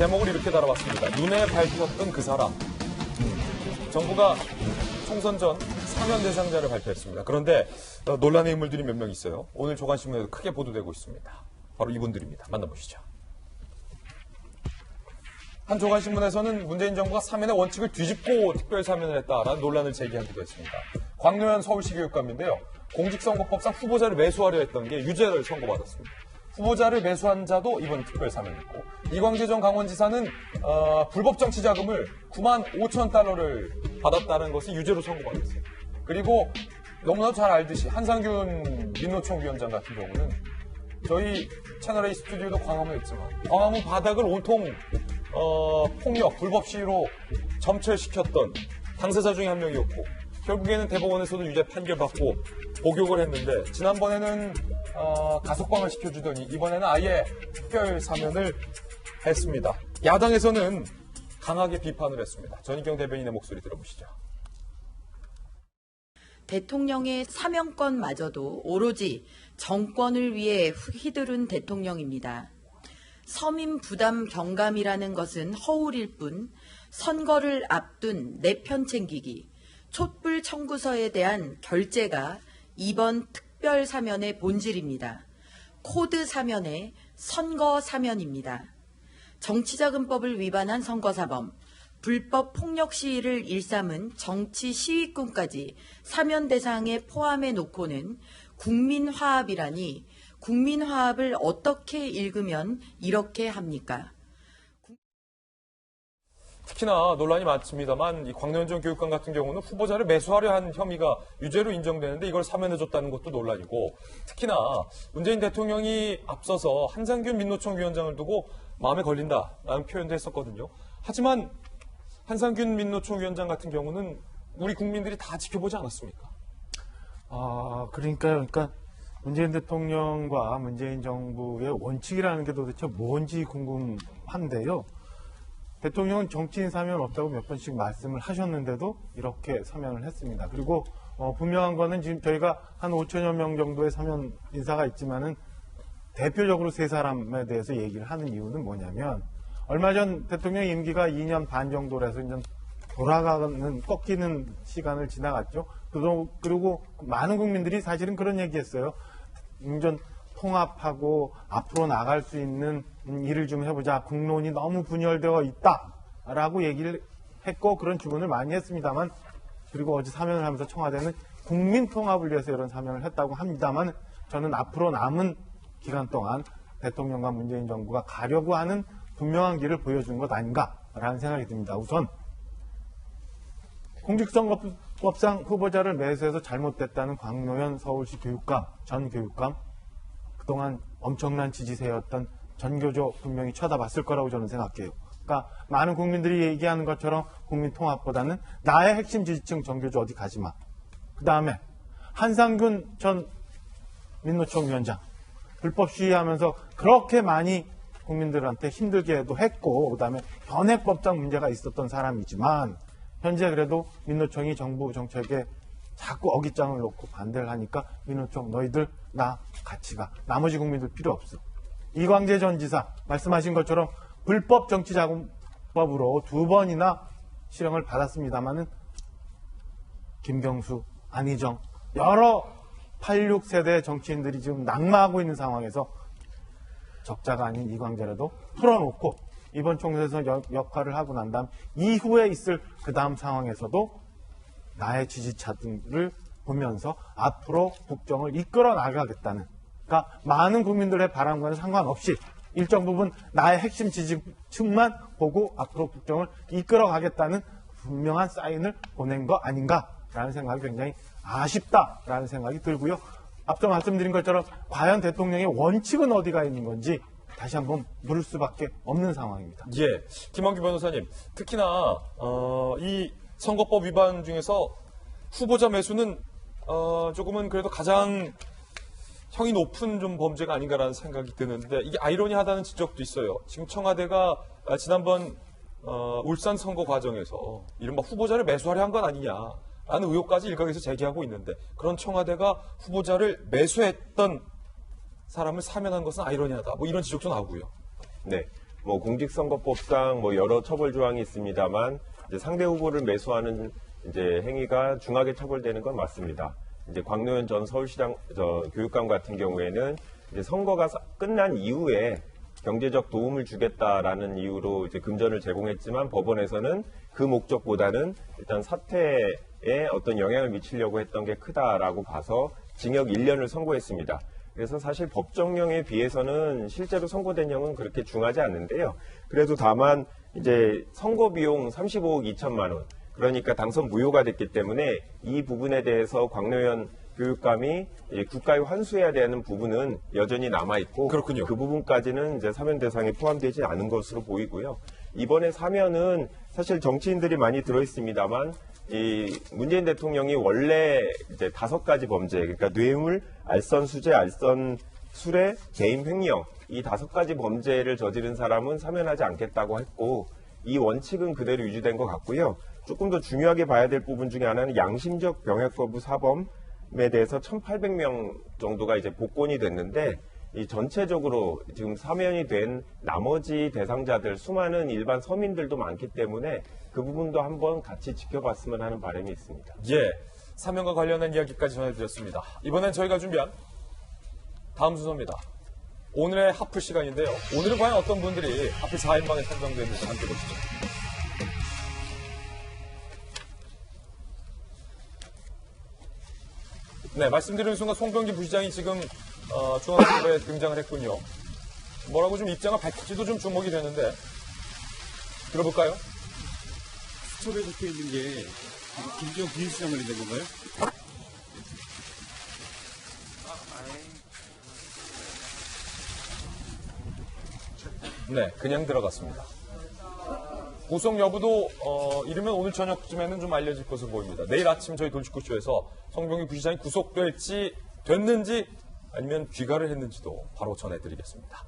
제목을 이렇게 달아봤습니다. 눈에 밟혔던 그 사람. 정부가 총선 전 사면 대상자를 발표했습니다. 그런데 논란의 인물들이 몇 명 있어요. 오늘 조간신문에도 크게 보도되고 있습니다. 바로 이분들입니다. 만나보시죠. 한 조간신문에서는 문재인 정부가 사면의 원칙을 뒤집고 특별 사면을 했다라는 논란을 제기하기도 했습니다. 광노현 서울시 교육감인데요. 공직선거법상 후보자를 매수하려 했던 게 유죄를 선고받았습니다. 후보자를 매수한 자도 이번 특별 사면이고, 이광재 전 강원지사는 불법 정치 자금을 9만 5천 달러를 받았다는 것을 유죄로 선고받았어요. 그리고 너무나도 잘 알듯이 한상균 민노총 위원장 같은 경우는 저희 채널A 스튜디오도 광화문에 있지만 광화문 바닥을 온통 폭력, 불법 시위로 점철시켰던 당사자 중에 한 명이었고, 결국에는 대법원에서도 유죄 판결받고 복역을 했는데, 지난번에는 가석방을 시켜주더니 이번에는 아예 특별 사면을 했습니다. 야당에서는 강하게 비판을 했습니다. 전희경 대변인의 목소리 들어보시죠. 대통령의 사면권마저도 오로지 정권을 위해 휘두른 대통령입니다. 서민 부담 경감이라는 것은 허울일 뿐 선거를 앞둔 내 편 챙기기, 촛불 청구서에 대한 결재가 이번 특별 사면의 본질입니다. 코드 사면의 선거 사면입니다. 정치자금법을 위반한 선거사범, 불법 폭력 시위를 일삼은 정치 시위꾼까지 사면 대상에 포함해 놓고는 국민화합이라니, 국민화합을 어떻게 읽으면 이렇게 합니까? 특히나 논란이 많습니다만 이 광노현 전 교육감 같은 경우는 후보자를 매수하려 한 혐의가 유죄로 인정되는데 이걸 사면해줬다는 것도 논란이고, 특히나 문재인 대통령이 앞서서 한상균 민노총 위원장을 두고 마음에 걸린다라는 표현도 했었거든요. 하지만 한상균 민노총 위원장 같은 경우는 우리 국민들이 다 지켜보지 않았습니까? 그러니까 문재인 대통령과 문재인 정부의 원칙이라는 게 도대체 뭔지 궁금한데요. 대통령은 정치인 사면 없다고 몇 번씩 말씀을 하셨는데도 이렇게 사면을 했습니다. 그리고 분명한 거는 지금 저희가 한 5천여 명 정도의 사면 인사가 있지만은 대표적으로 세 사람에 대해서 얘기를 하는 이유는 뭐냐면, 얼마 전 대통령 임기가 2년 반 정도라서 이제 돌아가는, 꺾이는 시간을 지나갔죠. 그리고 많은 국민들이 사실은 그런 얘기했어요. 좀 통합하고 앞으로 나갈 수 있는 일을 좀 해보자. 국론이 너무 분열되어 있다라고 얘기를 했고, 그런 주문을 많이 했습니다만, 그리고 어제 사면을 하면서 청와대는 국민 통합을 위해서 이런 사면을 했다고 합니다만, 저는 앞으로 남은 기간 동안 대통령과 문재인 정부가 가려고 하는 분명한 길을 보여준 것 아닌가라는 생각이 듭니다. 우선 공직선거법상 후보자를 매수해서 잘못됐다는 광노현 서울시 교육감, 전 교육감, 그동안 엄청난 지지세였던 전교조 분명히 쳐다봤을 거라고 저는 생각해요. 그러니까 많은 국민들이 얘기하는 것처럼 국민 통합보다는 나의 핵심 지지층 전교조 어디 가지 마. 그 다음에 한상균 전 민노총 위원장 불법 시위하면서 그렇게 많이 국민들한테 힘들게도 했고, 그 다음에 현행법상 문제가 있었던 사람이지만 현재 그래도 민노총이 정부 정책에 자꾸 어깃장을 놓고 반대를 하니까 민노총 너희들 나 같이 가. 나머지 국민들 필요 없어. 이광재 전 지사 말씀하신 것처럼 불법 정치자금법으로 2번이나 실형을 받았습니다마는 김경수, 안희정 여러 86세대 정치인들이 지금 낙마하고 있는 상황에서 적자가 아닌 이광재라도 풀어놓고 이번 총선에서 역할을 하고 난 다음 이후에 있을 그 다음 상황에서도 나의 지지자들을 보면서 앞으로 국정을 이끌어 나가겠다는, 그러니까 많은 국민들의 바람과는 상관없이 일정 부분 나의 핵심 지지층만 보고 앞으로 국정을 이끌어 가겠다는 분명한 사인을 보낸 거 아닌가라는 생각이 굉장히 아쉽다라는 생각이 들고요. 앞서 말씀드린 것처럼 과연 대통령의 원칙은 어디가 있는 건지 다시 한번 물을 수밖에 없는 상황입니다. 예, 김한규 변호사님, 특히나 이 선거법 위반 중에서 후보자 매수는 조금은 그래도 가장 형이 높은 좀 범죄가 아닌가라는 생각이 드는데, 이게 아이러니하다는 지적도 있어요. 지금 청와대가 지난번 울산 선거 과정에서 이른바 후보자를 매수하려 한 건 아니냐라는 의혹까지 일각에서 제기하고 있는데, 그런 청와대가 후보자를 매수했던 사람을 사면한 것은 아이러니하다, 뭐 이런 지적도 나오고요. 네, 뭐 공직선거법상 뭐 여러 처벌 조항이 있습니다만 이제 상대 후보를 매수하는 이제 행위가 중하게 처벌되는 건 맞습니다. 이제 광노현 전 서울시장 교육감 같은 경우에는 이제 선거가 끝난 이후에 경제적 도움을 주겠다라는 이유로 이제 금전을 제공했지만 법원에서는 그 목적보다는 일단 사태에 어떤 영향을 미치려고 했던 게 크다라고 봐서 징역 1년을 선고했습니다. 그래서 사실 법정형에 비해서는 실제로 선고된 형은 그렇게 중하지 않는데요. 그래도 다만 이제 선거 비용 35억 2천만 원, 그러니까 당선 무효가 됐기 때문에 이 부분에 대해서 광노현 교육감이 국가에 환수해야 되는 부분은 여전히 남아있고 그렇군요. 그 부분까지는 이제 사면 대상에 포함되지 않은 것으로 보이고요. 이번에 사면은 사실 정치인들이 많이 들어있습니다만 이 문재인 대통령이 원래 이제 5가지 범죄, 그러니까 뇌물, 알선수재, 알선술의 개인 횡령 이 5가지 범죄를 저지른 사람은 사면하지 않겠다고 했고 이 원칙은 그대로 유지된 것 같고요. 조금 더 중요하게 봐야 될 부분 중에 하나는 양심적 병역 거부 사범에 대해서 1,800명 정도가 이제 복권이 됐는데 이 전체적으로 지금 사면이 된 나머지 대상자들 수많은 일반 서민들도 많기 때문에 그 부분도 한번 같이 지켜봤으면 하는 바람이 있습니다. 예, 사면과 관련한 이야기까지 전해드렸습니다. 이번엔 저희가 준비한 다음 순서입니다. 오늘의 하프 시간인데요. 오늘은 과연 어떤 분들이 하프 4인방에 선정됐는지 함께 보시죠. 네, 말씀드리는 순간 송병기 부시장이 지금 중앙선거에 등장을 했군요. 뭐라고 좀 입장을 밝힐지도 좀 주목이 되는데 들어볼까요? 수첩에 적혀 있는 게 김지영 비서실장 관련된 건가요? 네, 그냥 들어갔습니다. 구속 여부도 이르면 오늘 저녁쯤에는 좀 알려질 것으로 보입니다. 내일 아침 저희 돌직구쇼에서 송병기 부시장이 구속됐는지 아니면 귀가를 했는지도 바로 전해드리겠습니다.